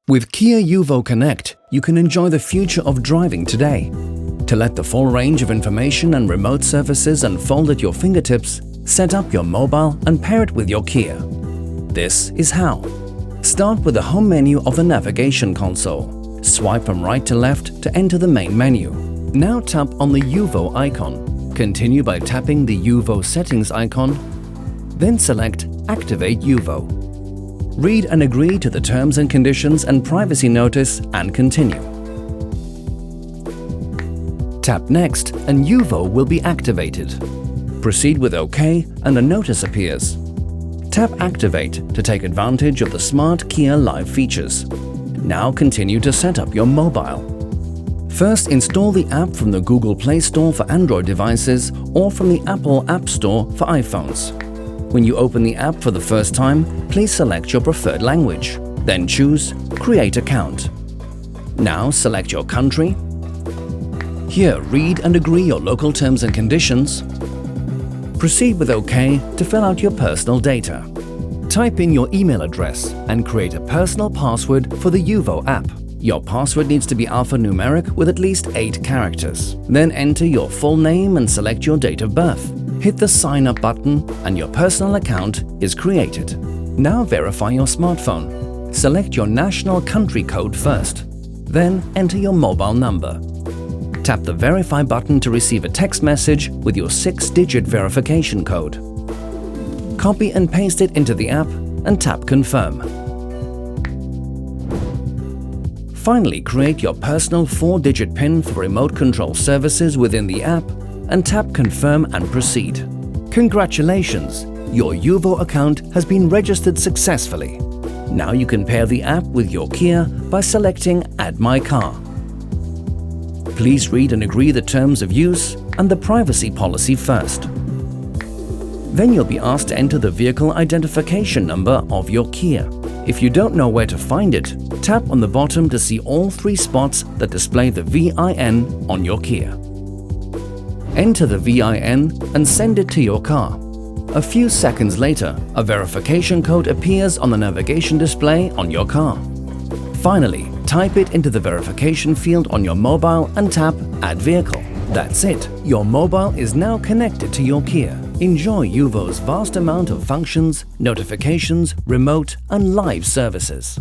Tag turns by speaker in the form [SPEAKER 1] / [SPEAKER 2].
[SPEAKER 1] With Kia UVO Connect, you can enjoy the future of driving today. To let the full range of information and remote services unfold at your fingertips, set up your mobile and pair it with your Kia. This is how. Start with the home menu of the navigation console. Swipe from right to left to enter the main menu. Now tap on the UVO icon. Continue by tapping the UVO settings icon. Then select Activate UVO. Read and agree to the terms and conditions and privacy notice and continue. Tap Next and UVO will be activated. Proceed with OK and a notice appears. Tap Activate to take advantage of the smart Kia Live features. Now continue to set up your mobile. First, install the app from the Google Play Store for Android devices or from the Apple App Store for iPhones. When you open the app for the first time, please select your preferred language. Then choose Create Account. Now select your country. Here, read and agree your local terms and conditions. Proceed with OK to fill out your personal data. Type in your email address and create a personal password for the UVO app. Your password needs to be alphanumeric with at least 8 characters. Then enter your full name and select your date of birth. Hit the Sign Up button and your personal account is created. Now verify your smartphone. Select your national country code first. Then enter your mobile number. Tap the Verify button to receive a text message with your 6-digit verification code. Copy and paste it into the app and tap Confirm. Finally, create your personal 4-digit PIN for remote control services within the app and tap Confirm and proceed. Congratulations! Your UVO account has been registered successfully. Now you can pair the app with your Kia by selecting Add My Car. Please read and agree the terms of use and the privacy policy first. Then you'll be asked to enter the vehicle identification number of your Kia. If you don't know where to find it, tap on the bottom to see all 3 spots that display the VIN on your Kia. Enter the VIN and send it to your car. A few seconds later, a verification code appears on the navigation display on your car. Finally, type it into the verification field on your mobile and tap Add Vehicle. That's it. Your mobile is now connected to your Kia. Enjoy UVO's vast amount of functions, notifications, remote and live services.